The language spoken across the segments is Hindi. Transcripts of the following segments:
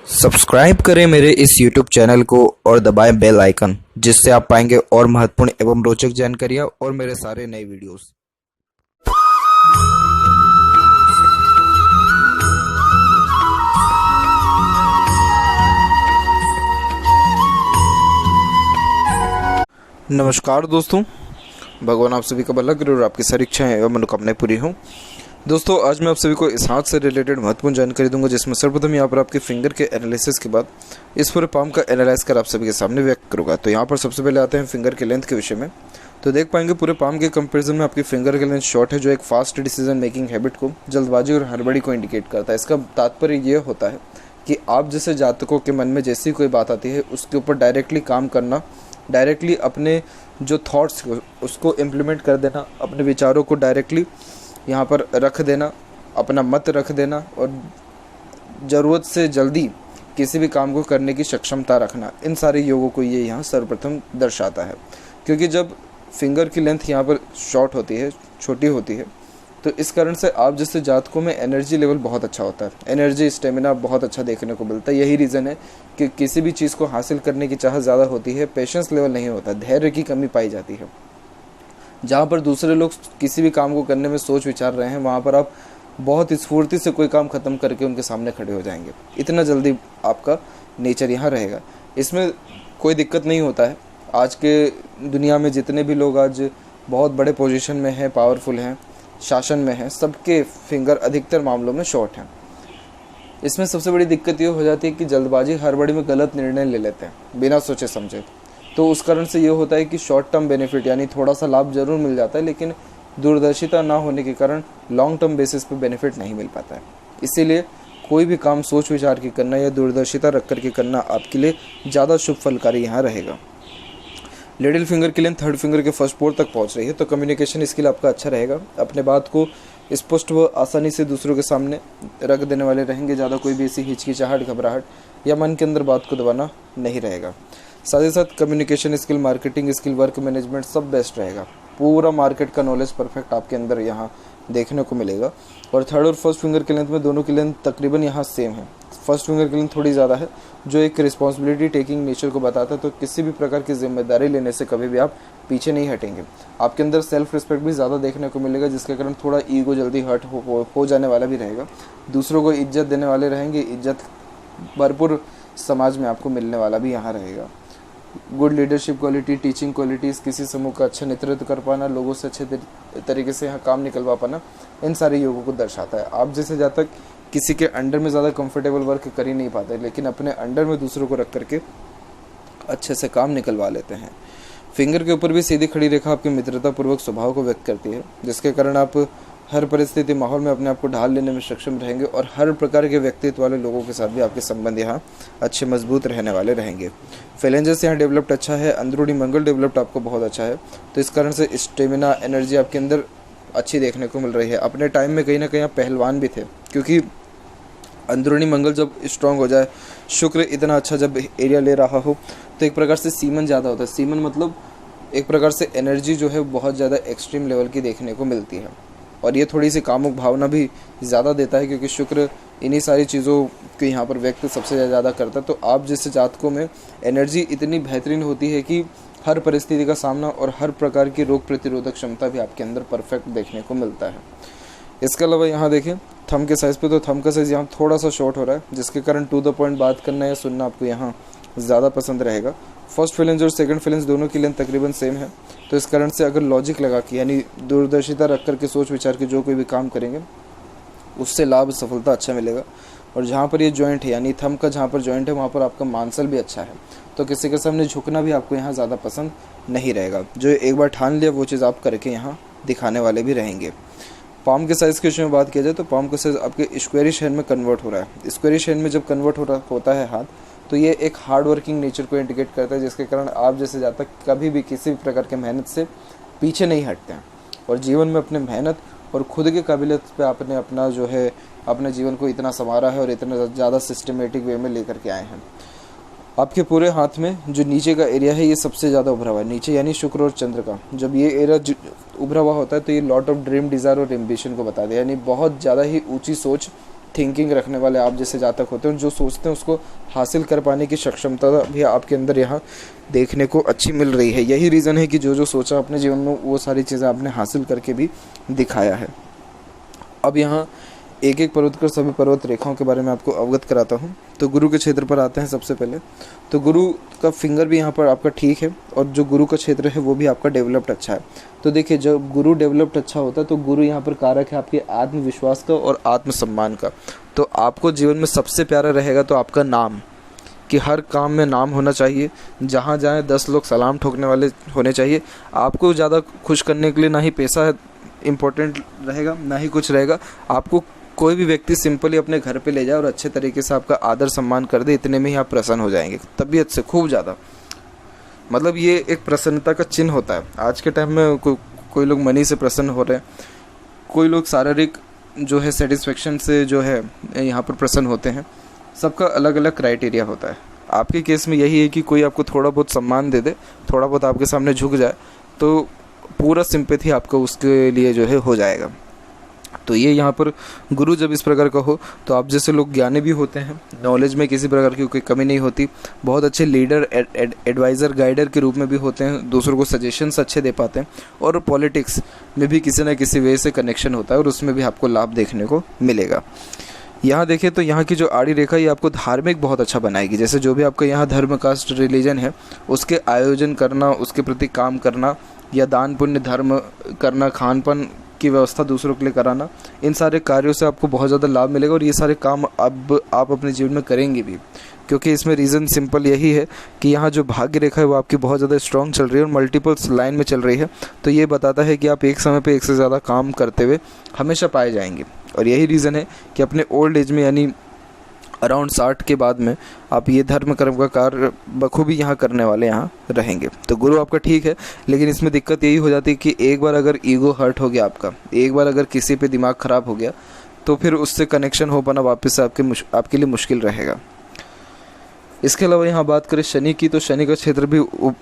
सब्सक्राइब करें मेरे इस YouTube चैनल को और दबाएं बेल आइकन, जिससे आप पाएंगे और महत्वपूर्ण एवं रोचक जानकारियां और मेरे सारे नए वीडियोस। नमस्कार दोस्तों, भगवान आप सभी का भला करे और आपकी सारी इच्छाएं एवं मनोकामनाएं पूरी हों। दोस्तों, आज मैं आप सभी को इस हाथ से रिलेटेड महत्वपूर्ण जानकारी दूंगा, जिसमें सर्वप्रथम यहाँ पर आपके फिंगर के एनालिसिस के बाद इस पूरे पाम का एनालाइज कर आप सभी के सामने व्यक्त करूँगा। तो यहाँ पर सबसे पहले आते हैं फिंगर के लेंथ के विषय में। तो देख पाएंगे पूरे पाम के कंपैरिजन में आपकी फिंगर के लेंथ शॉर्ट है, जो एक फास्ट डिसीजन मेकिंग हैबिट को, जल्दबाजी और हड़बड़ी को इंडिकेट करता है। इसका तात्पर्य ये होता है कि आप जैसे जातकों के मन में जैसी कोई बात आती है उसके ऊपर डायरेक्टली काम करना, डायरेक्टली अपने जो थॉट्स उसको इम्प्लीमेंट कर देना, अपने विचारों को डायरेक्टली यहाँ पर रख देना, अपना मत रख देना और ज़रूरत से जल्दी किसी भी काम को करने की सक्षमता रखना, इन सारे योगों को ये यहाँ सर्वप्रथम दर्शाता है। क्योंकि जब फिंगर की लेंथ यहाँ पर शॉर्ट होती है, छोटी होती है, तो इस कारण से आप जैसे जातकों में एनर्जी लेवल बहुत अच्छा होता है, एनर्जी स्टेमिना बहुत अच्छा देखने को मिलता है। यही रीज़न है कि किसी भी चीज़ को हासिल करने की चाह ज़्यादा होती है, पेशेंस लेवल नहीं होता, धैर्य की कमी पाई जाती है। जहाँ पर दूसरे लोग किसी भी काम को करने में सोच विचार रहे हैं, वहाँ पर आप बहुत स्फूर्ति से कोई काम ख़त्म करके उनके सामने खड़े हो जाएंगे। इतना जल्दी आपका नेचर यहाँ रहेगा, इसमें कोई दिक्कत नहीं होता है। आज के दुनिया में जितने भी लोग आज बहुत बड़े पोजीशन में हैं, पावरफुल हैं, शासन में हैं, सबके फिंगर अधिकतर मामलों में शॉर्ट हैं। इसमें सबसे बड़ी दिक्कत ये हो जाती है कि जल्दबाजी हड़बड़ी में गलत निर्णय ले लेते हैं बिना सोचे समझे। तो उस कारण से ये होता है कि शॉर्ट टर्म बेनिफिट यानी थोड़ा सा लाभ जरूर मिल जाता है, लेकिन दूरदर्शिता ना होने के कारण लॉन्ग टर्म बेसिस पे बेनिफिट नहीं मिल पाता है। इसीलिए कोई भी काम सोच विचार के करना या दूरदर्शिता रख कर के करना आपके लिए ज़्यादा शुभ फलकारी यहाँ रहेगा। लिटिल फिंगर की लेंथ थर्ड फिंगर के फर्स्ट पोर तक पहुँच रही है, तो कम्युनिकेशन स्किल आपका अच्छा रहेगा। अपने बात को स्पष्ट व आसानी से दूसरों के सामने रख देने वाले रहेंगे। ज़्यादा कोई भी ऐसी हिचकिचाहट, घबराहट या मन के अंदर बात को दबाना नहीं रहेगा। साथ ही साथ communication skill, marketing skill, work management सब बेस्ट रहेगा। पूरा मार्केट का नॉलेज परफेक्ट आपके अंदर यहाँ देखने को मिलेगा। और थर्ड और फर्स्ट फिंगर की लेंथ में दोनों की लेंथ तकरीबन यहाँ सेम है। फर्स्ट फिंगर की लेंथ थोड़ी ज़्यादा है, जो एक रिस्पॉन्सिबिलिटी टेकिंग नेचर को बताता है। तो किसी भी प्रकार की जिम्मेदारी लेने से कभी भी आप पीछे नहीं हटेंगे। आपके अंदर सेल्फ रिस्पेक्ट भी ज़्यादा देखने को मिलेगा, जिसके कारण थोड़ा ईगो जल्दी हर्ट हो जाने वाला भी रहेगा। दूसरों को इज्जत देने वाले रहेंगे, इज्जत भरपूर समाज में आपको मिलने वाला भी यहाँ रहेगा। Good leadership quality, teaching qualities, किसी समूह का अच्छा नेतृत्व कर पाना, लोगों से अच्छे तरीके से यहाँ काम निकलवा पाना, इन सारे योगों को दर्शाता है। आप जैसे जहाँ तक किसी के अंडर में ज़्यादा कंफर्टेबल वर्क कर ही नहीं पाते, लेकिन अपने अंडर में दूसरों को रख करके अच्छे से काम निकलवा लेते हैं। फिंगर के ऊपर भी सीधी खड़ी रेखा आपके मित्रतापूर्वक स्वभाव को व्यक्त करती है, जिसके कारण आप हर परिस्थिति माहौल में अपने आप को ढाल लेने में सक्षम रहेंगे और हर प्रकार के व्यक्तित्व वाले लोगों के साथ भी आपके संबंध यहाँ अच्छे मजबूत रहने वाले रहेंगे। फेलेंजस यहाँ डेवलप्ड अच्छा है, अंदरूनी मंगल डेवलप्ड आपको बहुत अच्छा है। तो इस कारण से स्टेमिना, एनर्जी आपके अंदर अच्छी देखने को मिल रही है। अपने टाइम में कहीं ना कहीं आप पहलवान भी थे, क्योंकि अंदरूनी मंगल जब स्ट्रांग हो जाए, शुक्र इतना अच्छा जब एरिया ले रहा हो, तो एक प्रकार से सीमन ज़्यादा होता है। सीमन मतलब एक प्रकार से एनर्जी जो है बहुत ज़्यादा एक्सट्रीम लेवल की देखने को मिलती है, और ये थोड़ी सी कामुक भावना भी ज़्यादा देता है, क्योंकि शुक्र इन्हीं सारी चीज़ों के यहाँ पर व्यक्त सबसे ज़्यादा करता है। तो आप जैसे जातकों में एनर्जी इतनी बेहतरीन होती है कि हर परिस्थिति का सामना और हर प्रकार की रोग प्रतिरोधक क्षमता भी आपके अंदर परफेक्ट देखने को मिलता है। इसके अलावा यहाँ देखें थंब के साइज़ पे, तो थंब का साइज़ यहाँ थोड़ा सा शॉर्ट हो रहा है, जिसके कारण टू द पॉइंट बात करना या सुनना आपको यहाँ ज़्यादा पसंद रहेगा। फर्स्ट फिलेंस और सेकंड फिलेंस दोनों की लेंथ तकरीबन सेम है, तो इस कारण से अगर लॉजिक लगा के यानी दूरदर्शिता रख कर के सोच विचार के जो कोई भी काम करेंगे उससे लाभ, सफलता अच्छा मिलेगा। और जहाँ पर ये जॉइंट है यानी थंब का जहाँ पर जॉइंट है, वहाँ पर आपका मांसल भी अच्छा है, तो किसी के सामने झुकना भी आपको यहाँ ज़्यादा पसंद नहीं रहेगा। जो एक बार ठान लिया वो चीज़ आप करके यहाँ दिखाने वाले भी रहेंगे। पाम के साइज़ के विषय में बात किया जाए तो पाम का साइज़ आपके स्क्वेरिश हैंड में कन्वर्ट हो रहा है। स्क्वेरिश हैंड में जब कन्वर्ट होता है हाथ, तो ये एक हार्ड वर्किंग नेचर को इंडिकेट करता है, जिसके कारण आप जैसे जातक कभी भी किसी भी प्रकार के मेहनत से पीछे नहीं हटते हैं और जीवन में अपने मेहनत और खुद की काबिलियत पे आपने अपना जो है अपने जीवन को इतना संवारा है और इतना ज़्यादा सिस्टमेटिक वे में लेकर के आए हैं। आपके पूरे हाथ में जो नीचे का एरिया है ये सबसे ज़्यादा उभरा हुआ है, नीचे यानी शुक्र और चंद्र का जब ये एरिया उभरा हुआ होता है तो ये लॉट ऑफ ड्रीम, डिज़ायर और एम्बिशन को बता दे, यानी बहुत ज़्यादा ही ऊंची सोच थिंकिंग रखने वाले आप जैसे जातक होते हैं, जो सोचते हैं उसको हासिल कर पाने की सक्षमता भी आपके अंदर यहाँ देखने को अच्छी मिल रही है। यही रीज़न है कि जो जो सोचा अपने जीवन में वो सारी चीज़ें आपने हासिल करके भी दिखाया है। अब यहाँ एक एक पर्वत कर सभी पर्वत रेखाओं के बारे में आपको अवगत कराता हूँ। तो गुरु के क्षेत्र पर आते हैं सबसे पहले। तो गुरु का फिंगर भी यहाँ पर आपका ठीक है और जो गुरु का क्षेत्र है वो भी आपका डेवलप्ड अच्छा है। तो देखिए, जब गुरु डेवलप्ड अच्छा होता है तो गुरु यहाँ पर कारक है आपके आत्मविश्वास का और आत्मसम्मान का। तो आपको जीवन में सबसे प्यारा रहेगा तो आपका नाम, कि हर काम में नाम होना चाहिए। जहाँ जाएँ 10 लोग सलाम ठोकने वाले होने चाहिए। आपको ज़्यादा खुश करने के लिए ना ही पैसा इम्पोर्टेंट रहेगा ना ही कुछ रहेगा। आपको कोई भी व्यक्ति सिंपली अपने घर पे ले जाए और अच्छे तरीके से आपका आदर सम्मान कर दे, इतने में ही आप प्रसन्न हो जाएंगे, तबीयत से खूब ज़्यादा। मतलब ये एक प्रसन्नता का चिन्ह होता है। आज के टाइम में कोई लोग मनी से प्रसन्न हो रहे हैं, कोई लोग शारीरिक जो है सेटिस्फेक्शन से जो है यहाँ पर प्रसन्न होते हैं। सबका अलग अलग क्राइटेरिया होता है। आपके केस में यही है कि कोई आपको थोड़ा बहुत सम्मान दे दे, थोड़ा बहुत आपके सामने झुक जाए, तो पूरा सिंपैथी आपको उसके लिए जो है हो जाएगा। तो ये यहाँ पर गुरु जब इस प्रकार का हो तो आप जैसे लोग ज्ञानी भी होते हैं, नॉलेज में किसी प्रकार की कोई कमी नहीं होती, बहुत अच्छे लीडर, एडवाइज़र, गाइडर के रूप में भी होते हैं, दूसरों को सजेशंस अच्छे दे पाते हैं, और पॉलिटिक्स में भी किसी न किसी वे से कनेक्शन होता है और उसमें भी आपको लाभ देखने को मिलेगा। यहाँ देखें तो यहाँ की जो आड़ी रेखा ये आपको धार्मिक बहुत अच्छा बनाएगी। जैसे जो भी आपका यहाँ धर्म, कास्ट, रिलीजन है उसके आयोजन करना, उसके प्रति काम करना, या दान पुण्य धर्म करना, खान पान की व्यवस्था दूसरों के लिए कराना, इन सारे कार्यों से आपको बहुत ज़्यादा लाभ मिलेगा। और ये सारे काम अब आप अपने जीवन में करेंगे भी, क्योंकि इसमें रीज़न सिंपल यही है कि यहाँ जो भाग्य रेखा है वो आपकी बहुत ज़्यादा स्ट्रॉन्ग चल रही है और मल्टीपल्स लाइन में चल रही है। तो ये बताता है कि आप एक समय पे एक से ज़्यादा काम करते हुए हमेशा पाए जाएंगे। और यही रीज़न है कि अपने ओल्ड एज में, यानी अराउंड 60 के बाद में, आप ये धर्म कर्म का कार्य बखूबी यहाँ करने वाले यहाँ रहेंगे। तो गुरु आपका ठीक है, लेकिन इसमें दिक्कत यही हो जाती है कि एक बार अगर ईगो हर्ट हो गया आपका, एक बार अगर किसी पे दिमाग ख़राब हो गया, तो फिर उससे कनेक्शन हो पाना वापस से आपके लिए मुश्किल रहेगा। इसके अलावा यहाँ बात करें शनि की, तो शनि का क्षेत्र भी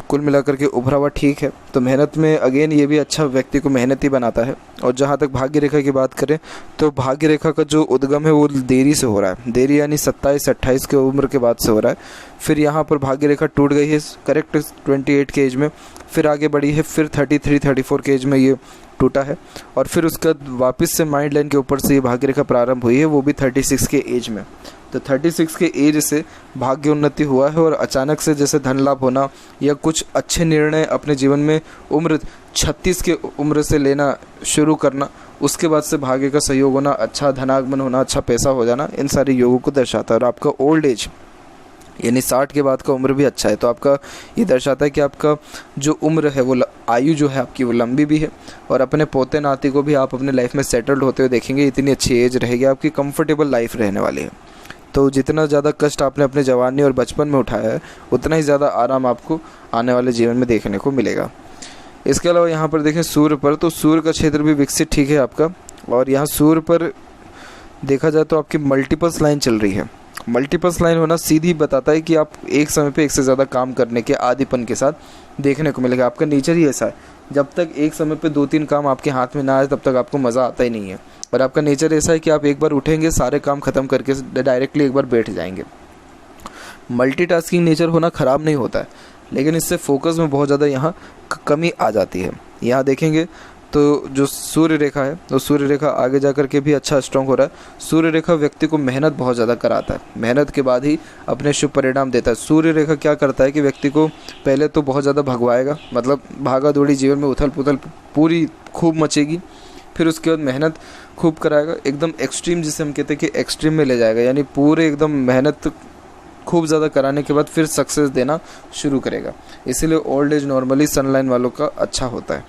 कुल मिलाकर के उभरा हुआ ठीक है। तो मेहनत में अगेन ये भी अच्छा व्यक्ति को मेहनती बनाता है। और जहाँ तक भाग्य रेखा की बात करें तो भाग्य रेखा का जो उद्गम है वो देरी से हो रहा है। देरी यानी 27-28 की उम्र के बाद से हो रहा है। फिर यहाँ पर भाग्य रेखा टूट गई है करेक्ट 28 के एज में, फिर आगे बढ़ी है, फिर 33-34 के एज में ये टूटा है, और फिर उसका वापस से माइंड लाइन के ऊपर से ये भाग्य रेखा प्रारंभ हुई है, वो भी 36 के एज में। तो 36 के एज से भाग्य उन्नति हुआ है, और अचानक से जैसे धन लाभ होना या कुछ अच्छे निर्णय अपने जीवन में उम्र 36 के उम्र से लेना शुरू करना, उसके बाद से भाग्य का सहयोग होना, अच्छा धनागमन होना, अच्छा पैसा हो जाना, इन सारे योगों को दर्शाता है। और आपका ओल्ड एज यानी 60 के बाद का उम्र भी अच्छा है। तो आपका ये दर्शाता है कि आपका जो उम्र है वो आयु जो है आपकी वो लंबी भी है, और अपने पोते नाती को भी आप अपने लाइफ में सेटल्ड होते हुए देखेंगे। इतनी अच्छी एज रहेगी, आपकी कंफर्टेबल लाइफ रहने वाली है। तो जितना ज़्यादा कष्ट आपने अपने जवानी और बचपन में उठाया है, उतना ही ज़्यादा आराम आपको आने वाले जीवन में देखने को मिलेगा। इसके अलावा यहाँ पर देखें सूर्य पर, तो सूर्य का क्षेत्र भी विकसित ठीक है आपका। और यहाँ सूर्य पर देखा जाए तो आपकी मल्टीपल्स लाइन चल रही है। मल्टीपल्स लाइन होना सीधी बताता है कि आप एक समय पे एक से ज़्यादा काम करने के आदीपन के साथ देखने को मिलेगा। आपका नेचर ही ऐसा है, जब तक एक समय पे 2-3 काम आपके हाथ में ना आए तब तक आपको मज़ा आता ही नहीं है। और आपका नेचर ऐसा है कि आप एक बार उठेंगे, सारे काम ख़त्म करके डायरेक्टली एक बार बैठ जाएंगे। मल्टीटास्किंग नेचर होना ख़राब नहीं होता है, लेकिन इससे फोकस में बहुत ज़्यादा यहाँ कमी आ जाती है। यहाँ देखेंगे तो जो सूर्य रेखा है, तो सूर्य रेखा आगे जा कर के भी अच्छा स्ट्रॉन्ग हो रहा है। सूर्य रेखा व्यक्ति को मेहनत बहुत ज़्यादा कराता है, मेहनत के बाद ही अपने शुभ परिणाम देता है। सूर्य रेखा क्या करता है कि व्यक्ति को पहले तो बहुत ज़्यादा भगवाएगा, मतलब भागा दौड़ी जीवन में उथल पुथल पूरी खूब मचेगी। फिर उसके बाद मेहनत खूब कराएगा, एकदम एक्सट्रीम, जिसे हम कहते हैं कि एक्सट्रीम में ले जाएगा, यानी पूरे एकदम मेहनत खूब ज़्यादा कराने के बाद फिर सक्सेस देना शुरू करेगा। इसीलिए ओल्ड एज नॉर्मली सनलाइन वालों का अच्छा होता है,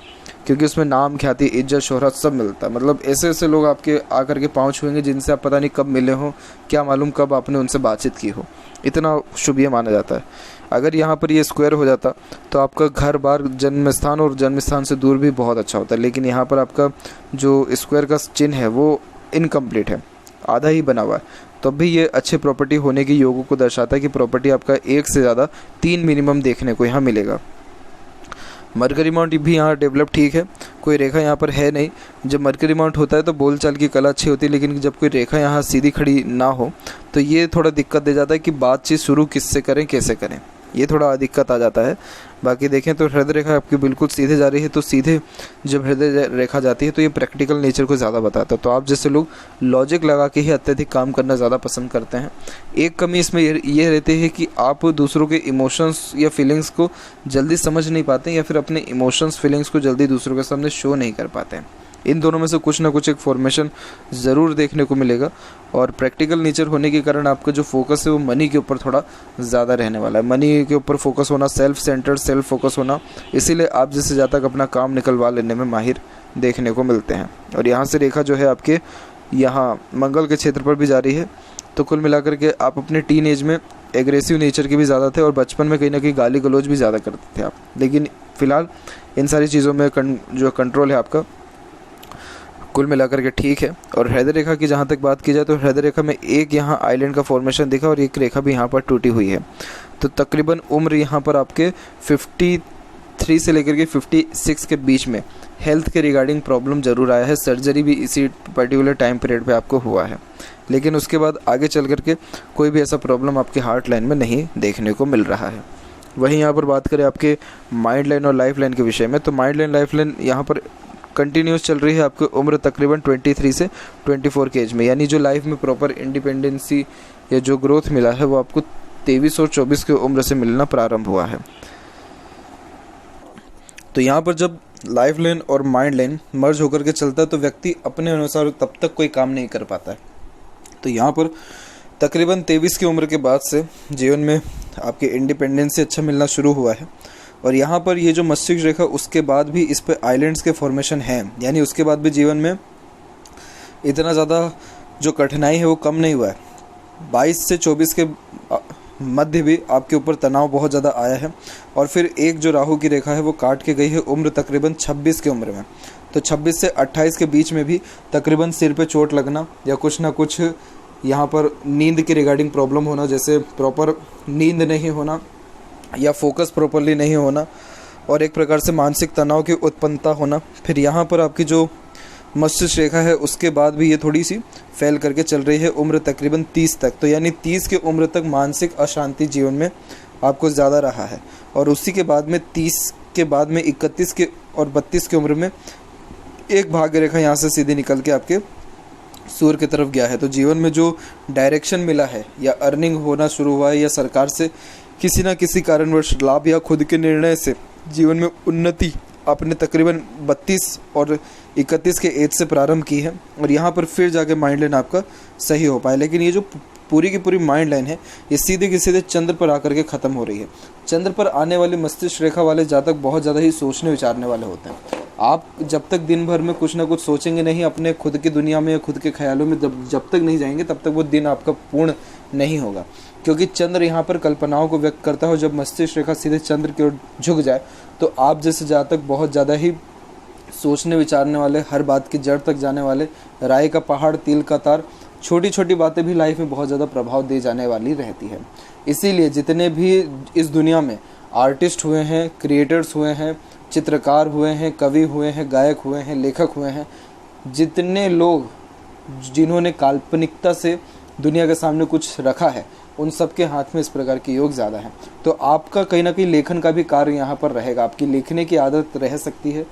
क्योंकि उसमें नाम, ख्याति, इज्जत, शोहरत सब मिलता है। मतलब ऐसे ऐसे लोग आपके आकर के पाँव छुएंगे जिनसे आप पता नहीं कब मिले हो, क्या मालूम कब आपने उनसे बातचीत की हो, इतना शुभ ये माना जाता है। अगर यहाँ पर ये स्क्वायर हो जाता तो आपका घर बार, जन्म स्थान और जन्म स्थान से दूर भी बहुत अच्छा होता है। लेकिन यहाँ पर आपका जो स्क्वायर का चिन्ह है वो इनकम्प्लीट है, आधा ही बना हुआ है। तब भी ये अच्छे प्रॉपर्टी होने की योगों को दर्शाता है कि प्रॉपर्टी आपका 1 से ज़्यादा 3 मिनिमम देखने को यहाँ मिलेगा। मरकरी माउंट भी यहाँ डेवलप ठीक है। कोई रेखा यहाँ पर है नहीं। जब मरकरी माउंट होता है तो बोलचाल की कला अच्छी होती है, लेकिन जब कोई रेखा यहाँ सीधी खड़ी ना हो तो ये थोड़ा दिक्कत दे जाता है कि बातचीत शुरू किससे करें, कैसे करें, ये थोड़ा दिक्कत आ जाता है। बाकी देखें तो हृदय रेखा आपकी बिल्कुल सीधे जा रही है, तो सीधे जब हृदय रेखा जाती है तो ये प्रैक्टिकल नेचर को ज़्यादा बताता है। तो आप जैसे लोग लॉजिक लगा के ही अत्यधिक काम करना ज़्यादा पसंद करते हैं। एक कमी इसमें ये रहती है कि आप दूसरों के इमोशंस या फीलिंग्स को जल्दी समझ नहीं पाते, या फिर अपने इमोशंस फीलिंग्स को जल्दी दूसरों के सामने शो नहीं कर पाते हैं। इन दोनों में से कुछ ना कुछ एक फॉर्मेशन ज़रूर देखने को मिलेगा, और प्रैक्टिकल नेचर होने के कारण आपका जो फोकस है वो मनी के ऊपर थोड़ा ज़्यादा रहने वाला है। मनी के ऊपर फोकस होना, सेल्फ सेंटर्ड, सेल्फ फोकस होना, इसीलिए आप जैसे जातक अपना काम निकलवा लेने में माहिर देखने को मिलते हैं। और यहाँ से रेखा जो है आपके यहाँ मंगल के क्षेत्र पर भी जारी है। तो कुल मिलाकर के आप अपने टीन एज में एग्रेसिव नेचर के भी ज़्यादा थे, और बचपन में कहीं ना कहीं गाली गलौज भी ज़्यादा करते थे आप। लेकिन फ़िलहाल इन सारी चीज़ों में जो कंट्रोल है आपका कुल मिलाकर के ठीक है। और हृदय रेखा की जहाँ तक बात की जाए तो हृदय रेखा में एक यहाँ आइलैंड का फॉर्मेशन दिखा, और एक रेखा भी यहाँ पर टूटी हुई है। तो तकरीबन उम्र यहाँ पर आपके 53 से लेकर के 56 के बीच में हेल्थ के रिगार्डिंग प्रॉब्लम ज़रूर आया है। सर्जरी भी इसी पर्टिकुलर टाइम पीरियड पे आपको हुआ है, लेकिन उसके बाद आगे चल कर के कोई भी ऐसा प्रॉब्लम आपके हार्ट लाइन में नहीं देखने को मिल रहा है। वहीं यहाँ पर बात करें आपके माइंड लाइन और लाइफ लाइन के विषय में, तो माइंड लाइन लाइफ लाइन यहाँ पर कंटिन्यूस चल रही है। आपकी उम्र तकरीबन 23 से 24 के एज में, यानी जो लाइफ में प्रॉपर इंडिपेंडेंसी या जो ग्रोथ मिला है वो आपको 23 और 24 की उम्र से मिलना प्रारंभ हुआ है। तो यहाँ पर जब लाइफ लाइन और माइंड लाइन मर्ज होकर के चलता है तो व्यक्ति अपने अनुसार तब तक कोई काम नहीं कर पाता है। तो यहाँ पर तकरीबन 23 की उम्र के बाद से जीवन में आपके इंडिपेंडेंसी अच्छा मिलना शुरू हुआ है। और यहाँ पर ये जो मस्तिष्क रेखा उसके बाद भी इस पे आइलैंड्स के फॉर्मेशन हैं, यानी उसके बाद भी जीवन में इतना ज़्यादा जो कठिनाई है वो कम नहीं हुआ है। 22 से 24 के मध्य भी आपके ऊपर तनाव बहुत ज़्यादा आया है। और फिर एक जो राहु की रेखा है वो काट के गई है उम्र तकरीबन 26 की उम्र में। तो 26 से 28 के बीच में भी तकरीबन सिर पे चोट लगना या कुछ ना कुछ यहाँ पर नींद के रिगार्डिंग प्रॉब्लम होना, जैसे प्रॉपर नींद नहीं होना या फोकस प्रॉपरली नहीं होना, और एक प्रकार से मानसिक तनाव की उत्पन्नता होना। फिर यहाँ पर आपकी जो मस्तिष्क रेखा है उसके बाद भी ये थोड़ी सी फैल करके चल रही है उम्र तकरीबन 30 तक। तो यानी 30 की उम्र तक मानसिक अशांति जीवन में आपको ज़्यादा रहा है। और उसी के बाद में 30 के बाद में 31 के और 32 की उम्र में एक भाग्य रेखा यहाँ से सीधी निकल के आपके सूर्य की तरफ गया है। तो जीवन में जो डायरेक्शन मिला है या अर्निंग होना शुरू हुआ है या सरकार से किसी ना किसी कारणवश लाभ या खुद के निर्णय से जीवन में उन्नति आपने तकरीबन 32 और 31 के एज से प्रारंभ की है। और यहाँ पर फिर जाके माइंड लाइन आपका सही हो पाए। लेकिन ये जो पूरी की पूरी माइंड लाइन है ये सीधे के सीधे चंद्र पर आकर के ख़त्म हो रही है। चंद्र पर आने वाले मस्तिष्क रेखा वाले जातक बहुत ज़्यादा ही सोचने विचारने वाले होते हैं। आप जब तक दिन भर में कुछ ना कुछ सोचेंगे नहीं अपने खुद की दुनिया में या खुद के ख्यालों में, जब तक नहीं जाएंगे तब तक वो दिन आपका पूर्ण नहीं होगा। क्योंकि चंद्र यहाँ पर कल्पनाओं को व्यक्त करता है, और जब मस्तिष्क रेखा सीधे चंद्र की ओर झुक जाए तो आप जैसे जातक बहुत ज़्यादा ही सोचने विचारने वाले, हर बात की जड़ तक जाने वाले, राय का पहाड़ तिल का तार, छोटी छोटी बातें भी लाइफ में बहुत ज़्यादा प्रभाव दे जाने वाली रहती है। इसीलिए जितने भी इस दुनिया में आर्टिस्ट हुए हैं, क्रिएटर्स हुए हैं, चित्रकार हुए हैं, कवि हुए हैं, गायक हुए हैं, लेखक हुए हैं, जितने लोग जिन्होंने काल्पनिकता से दुनिया के सामने कुछ रखा है उन सब के हाथ में इस प्रकार के योग ज़्यादा हैं। तो आपका कहीं ना कहीं लेखन का भी कार्य यहाँ पर रहेगा। आपकी लिखने की आदत रह सकती है,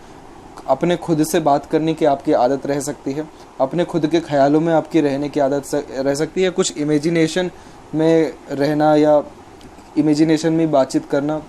अपने खुद से बात करने की आपकी आदत रह सकती है, अपने खुद के ख्यालों में आपकी रहने की आदत रह सकती है, कुछ इमेजिनेशन में रहना या इमेजिनेशन में बातचीत करना,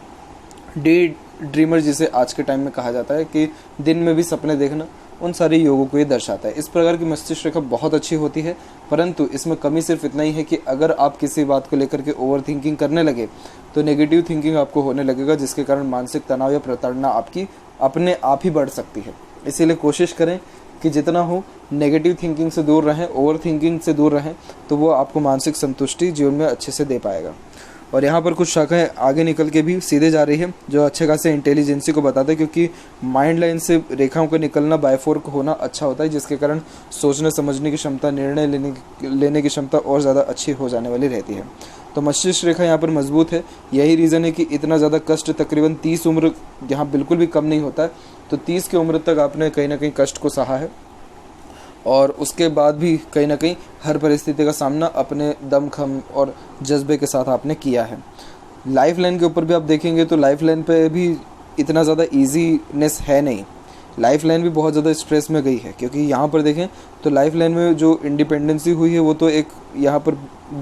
डे ड्रीमर जिसे आज के टाइम में कहा जाता है कि दिन में भी सपने देखना, उन सारे योगों को ये दर्शाता है। इस प्रकार की मस्तिष्क रेखा बहुत अच्छी होती है, परंतु इसमें कमी सिर्फ इतना ही है कि अगर आप किसी बात को लेकर के ओवर थिंकिंग करने लगे तो नेगेटिव थिंकिंग आपको होने लगेगा, जिसके कारण मानसिक तनाव या प्रताड़ना आपकी अपने आप ही बढ़ सकती है। इसीलिए कोशिश करें कि जितना हो नेगेटिव थिंकिंग से दूर रहें, ओवर थिंकिंग से दूर रहें, तो वो आपको मानसिक संतुष्टि जीवन में अच्छे से दे पाएगा। और यहाँ पर कुछ शाखाएं आगे निकल के भी सीधे जा रही है, जो अच्छे खासे इंटेलिजेंसी को बताता है, क्योंकि माइंड लाइन से रेखाओं का निकलना बायफोर्क होना अच्छा होता है, जिसके कारण सोचने समझने की क्षमता, निर्णय लेने की क्षमता और ज़्यादा अच्छी हो जाने वाली रहती है। तो मस्तिष्क रेखा यहाँ पर मजबूत है। यही रीज़न है कि इतना ज़्यादा कष्ट तकरीबन 30 उम्र यहाँ बिल्कुल भी कम नहीं होता है। तो 30 की उम्र तक आपने कहीं ना कहीं कष्ट को सहा है, और उसके बाद भी कहीं ना कहीं हर परिस्थिति का सामना अपने दमखम और जज्बे के साथ आपने किया है। लाइफ लाइन के ऊपर भी आप देखेंगे तो लाइफ लाइन पे भी इतना ज़्यादा ईजीनेस है नहीं, लाइफ लाइन भी बहुत ज़्यादा स्ट्रेस में गई है। क्योंकि यहाँ पर देखें तो लाइफ लाइन में जो इंडिपेंडेंसी हुई है वो तो एक यहाँ पर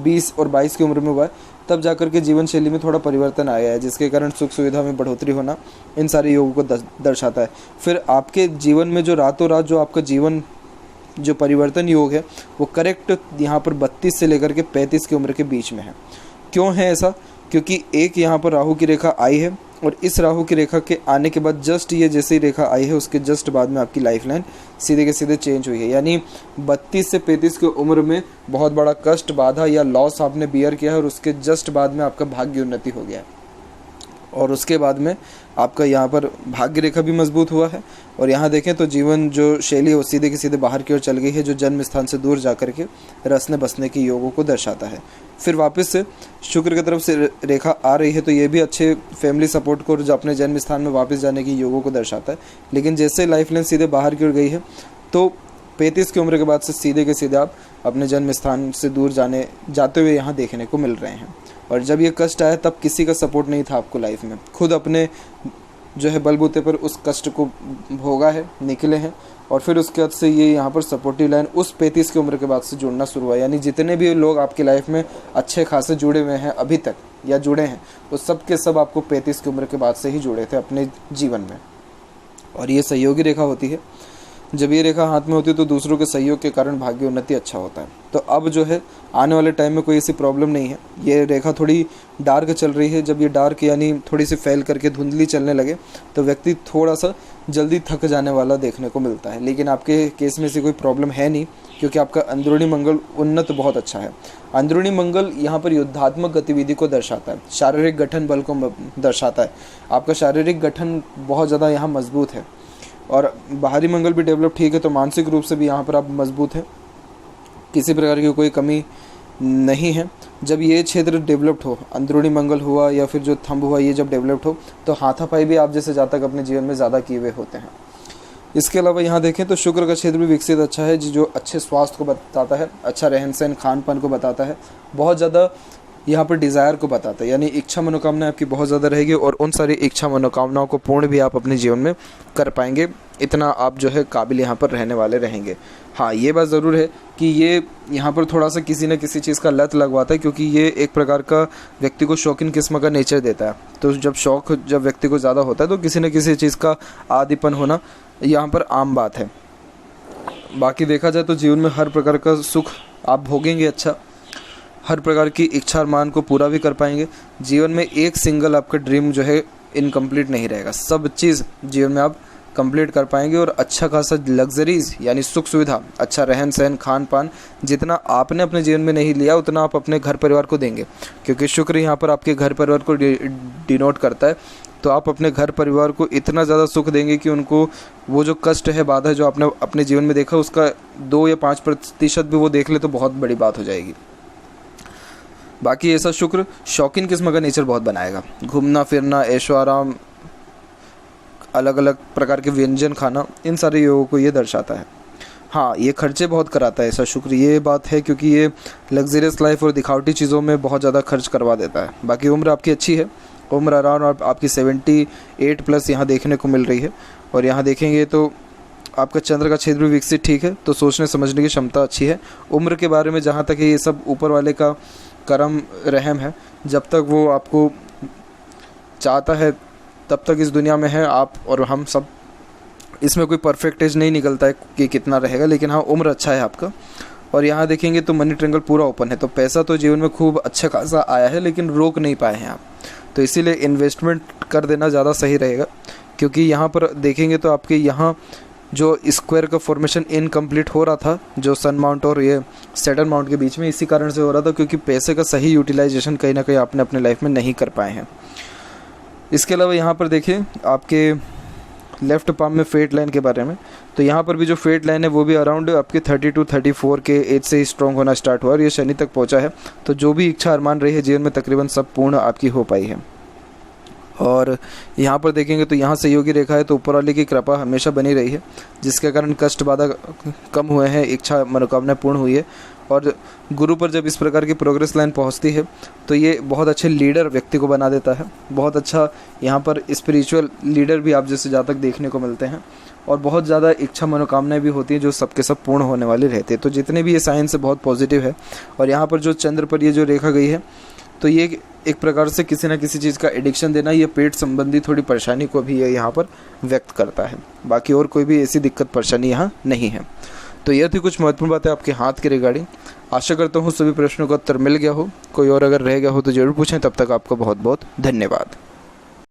20 और 22 की उम्र में हुआ है, तब जाकर के जीवन शैली में थोड़ा परिवर्तन आया है, जिसके कारण सुख सुविधा में बढ़ोतरी होना इन सारे योगों को दर्शाता है। फिर आपके जीवन में जो रातों रात जो आपका जीवन जो परिवर्तन योग है वो करेक्ट यहाँ पर 32 से लेकर के 35 की उम्र के बीच में है। क्यों है ऐसा? क्योंकि एक यहाँ पर राहु की रेखा आई है, और इस राहु की रेखा के आने के बाद जस्ट ये जैसे ही रेखा आई है उसके जस्ट बाद में आपकी लाइफ लाइन सीधे के सीधे चेंज हुई है। यानी 32 से 35 की उम्र में बहुत बड़ा कष्ट, बाधा या लॉस आपने बियर किया है, और उसके जस्ट बाद में आपका भाग्य उन्नति हो गया है, और उसके बाद में आपका यहाँ पर भाग्य रेखा भी मजबूत हुआ है। और यहाँ देखें तो जीवन जो शैली है वो सीधे के सीधे बाहर की ओर चल गई है, जो जन्म स्थान से दूर जाकर के रसने बसने की योगों को दर्शाता है। फिर वापस से शुक्र की तरफ से रेखा आ रही है, तो ये भी अच्छे फैमिली सपोर्ट को जो अपने जन्म स्थान में वापस जाने की योगों को दर्शाता है। लेकिन जैसे लाइफ लाइन सीधे बाहर की ओर गई है, तो 35 की उम्र के बाद से सीधे के सीधे आप अपने जन्म स्थान से दूर जाते हुए यहाँ देखने को मिल रहे हैं। और जब ये कष्ट आया तब किसी का सपोर्ट नहीं था आपको लाइफ में, खुद अपने जो है बलबूते पर उस कष्ट को भोगा है, निकले हैं, और फिर उसके बाद से ये यहाँ पर सपोर्टिव लाइन उस 35 की उम्र के बाद से जुड़ना शुरू हुआ। यानी जितने भी लोग आपकी लाइफ में अच्छे खासे जुड़े हुए हैं अभी तक या जुड़े हैं, वो सब के सब आपको 35 की उम्र के बाद से ही जुड़े थे अपने जीवन में। और ये सहयोगी रेखा होती है। जब ये रेखा हाथ में होती है तो दूसरों के सहयोग के कारण भाग्य उन्नति अच्छा होता है। तो अब जो है आने वाले टाइम में कोई ऐसी प्रॉब्लम नहीं है। ये रेखा थोड़ी डार्क चल रही है। जब ये डार्क यानी थोड़ी सी फैल करके धुंधली चलने लगे तो व्यक्ति थोड़ा सा जल्दी थक जाने वाला देखने को मिलता है। लेकिन आपके केस में से कोई प्रॉब्लम है नहीं, क्योंकि आपका अंदरूनी मंगल उन्नत बहुत अच्छा है। अंदरूनी मंगल यहाँ पर युद्धात्मक गतिविधि को दर्शाता है, शारीरिक गठन बल को दर्शाता है। आपका शारीरिक गठन बहुत ज़्यादा यहाँ मजबूत है, और बाहरी मंगल भी डेवलप ठीक है, तो मानसिक रूप से भी यहाँ पर आप मजबूत हैं, किसी प्रकार की कोई कमी नहीं है। जब ये क्षेत्र डेवलप्ड हो, अंदरूनी मंगल हुआ या फिर जो थंब हुआ, ये जब डेवलप्ड हो तो हाथापाई भी आप जैसे जातक अपने जीवन में ज़्यादा किए हुए होते हैं। इसके अलावा यहाँ देखें तो शुक्र का क्षेत्र भी विकसित अच्छा है, जो अच्छे स्वास्थ्य को बताता है, अच्छा रहन सहन खान पान को बताता है, बहुत ज़्यादा यहाँ पर डिज़ायर को बताता है। यानी इच्छा मनोकामना आपकी बहुत ज़्यादा रहेगी, और उन सारी इच्छा मनोकामनाओं को पूर्ण भी आप अपने जीवन में कर पाएंगे। इतना आप जो है काबिल यहाँ पर रहने वाले रहेंगे। हाँ, ये बात ज़रूर है कि ये यहाँ पर थोड़ा सा किसी न किसी चीज़ का लत लगवाता है, क्योंकि ये एक प्रकार का व्यक्ति को शौकीन किस्म का नेचर देता है। तो जब व्यक्ति को ज़्यादा होता है तो किसी न किसी चीज़ का आदीपन होना यहाँ पर आम बात है। बाकी देखा जाए तो जीवन में हर प्रकार का सुख आप भोगेंगे, अच्छा हर प्रकार की इच्छा और मान को पूरा भी कर पाएंगे। जीवन में एक सिंगल आपका ड्रीम जो है इनकम्प्लीट नहीं रहेगा, सब चीज़ जीवन में आप कंप्लीट कर पाएंगे। और अच्छा खासा लग्जरीज यानी सुख सुविधा, अच्छा रहन सहन खान पान, जितना आपने अपने जीवन में नहीं लिया उतना आप अपने घर परिवार को देंगे, क्योंकि शुक्र यहाँ पर आपके घर परिवार को डिनोट करता है। तो आप अपने घर परिवार को इतना ज़्यादा सुख देंगे कि उनको वो जो कष्ट है, बाधा है जो आपने अपने जीवन में देखा, उसका 2 या 5% भी वो देख ले तो बहुत बड़ी बात हो जाएगी। बाकी ऐसा शुक्र शौकीन किस्म का नेचर बहुत बनाएगा, घूमना फिरना, ऐशो आराम, अलग अलग प्रकार के व्यंजन खाना, इन सारे योगों को ये दर्शाता है। हाँ, ये खर्चे बहुत कराता है ऐसा शुक्र, ये बात है, क्योंकि ये लग्जरियस लाइफ और दिखावटी चीज़ों में बहुत ज़्यादा खर्च करवा देता है। बाकी उम्र आपकी अच्छी है, उम्र अराउंड आपकी 78+ यहाँ देखने को मिल रही है। और यहाँ देखेंगे तो आपका चंद्र का क्षेत्र भी विकसित ठीक है, तो सोचने समझने की क्षमता अच्छी है। उम्र के बारे में जहाँ तक है ये सब ऊपर वाले का करम रहम है, जब तक वो आपको चाहता है तब तक इस दुनिया में है आप और हम सब। इसमें कोई परफेक्ट एज नहीं निकलता है कि कितना रहेगा, लेकिन हाँ उम्र अच्छा है आपका। और यहाँ देखेंगे तो मनी ट्रायंगल पूरा ओपन है, तो पैसा तो जीवन में खूब अच्छा खासा आया है, लेकिन रोक नहीं पाए हैं आप, तो इसीलिए इन्वेस्टमेंट कर देना ज़्यादा सही रहेगा। क्योंकि यहाँ पर देखेंगे तो आपके यहाँ जो स्क्वायर का फॉर्मेशन इनकम्प्लीट हो रहा था जो सन माउंट और ये सैटर्न माउंट के बीच में, इसी कारण से हो रहा था क्योंकि पैसे का सही यूटिलाइजेशन कहीं ना कहीं आपने अपने लाइफ में नहीं कर पाए हैं। इसके अलावा यहाँ पर देखिए आपके लेफ़्ट पाम में फेट लाइन के बारे में, तो यहाँ पर भी जो फेट लाइन है वो भी अराउंड आपके 32-34 के एज से ही स्ट्रॉन्ग होना स्टार्ट हुआ और ये शनि तक पहुँचा है। तो जो भी इच्छा अरमान रही है जीवन में तकरीबन सब पूर्ण आपकी हो पाई है। और यहाँ पर देखेंगे तो यहाँ सहयोगी रेखा है, तो ऊपर वाले की कृपा हमेशा बनी रही है जिसके कारण कष्ट बाधा कम हुए हैं, इच्छा मनोकामना पूर्ण हुई है। और गुरु पर जब इस प्रकार की प्रोग्रेस लाइन पहुँचती है तो ये बहुत अच्छे लीडर व्यक्ति को बना देता है, बहुत अच्छा यहाँ पर स्पिरिचुअल लीडर भी आप जैसे जातक देखने को मिलते हैं और बहुत ज़्यादा इच्छा मनोकामनाएं भी होती हैं जो सबके सब पूर्ण होने वाली रहती है। तो जितने भी ये साइंस है बहुत पॉजिटिव है। और यहाँ पर जो चंद्र पर ये जो रेखा गई है तो ये एक प्रकार से किसी न किसी चीज़ का एडिक्शन देना, ये पेट संबंधी थोड़ी परेशानी को भी ये यहाँ पर व्यक्त करता है। बाकी और कोई भी ऐसी दिक्कत परेशानी यहाँ नहीं है। तो यह थी कुछ महत्वपूर्ण बातें आपके हाथ के रिगार्डिंग। आशा करता हूँ सभी प्रश्नों का उत्तर मिल गया हो। कोई और अगर रह गया हो तो ज़रूर पूछें। तब तक आपका बहुत बहुत धन्यवाद।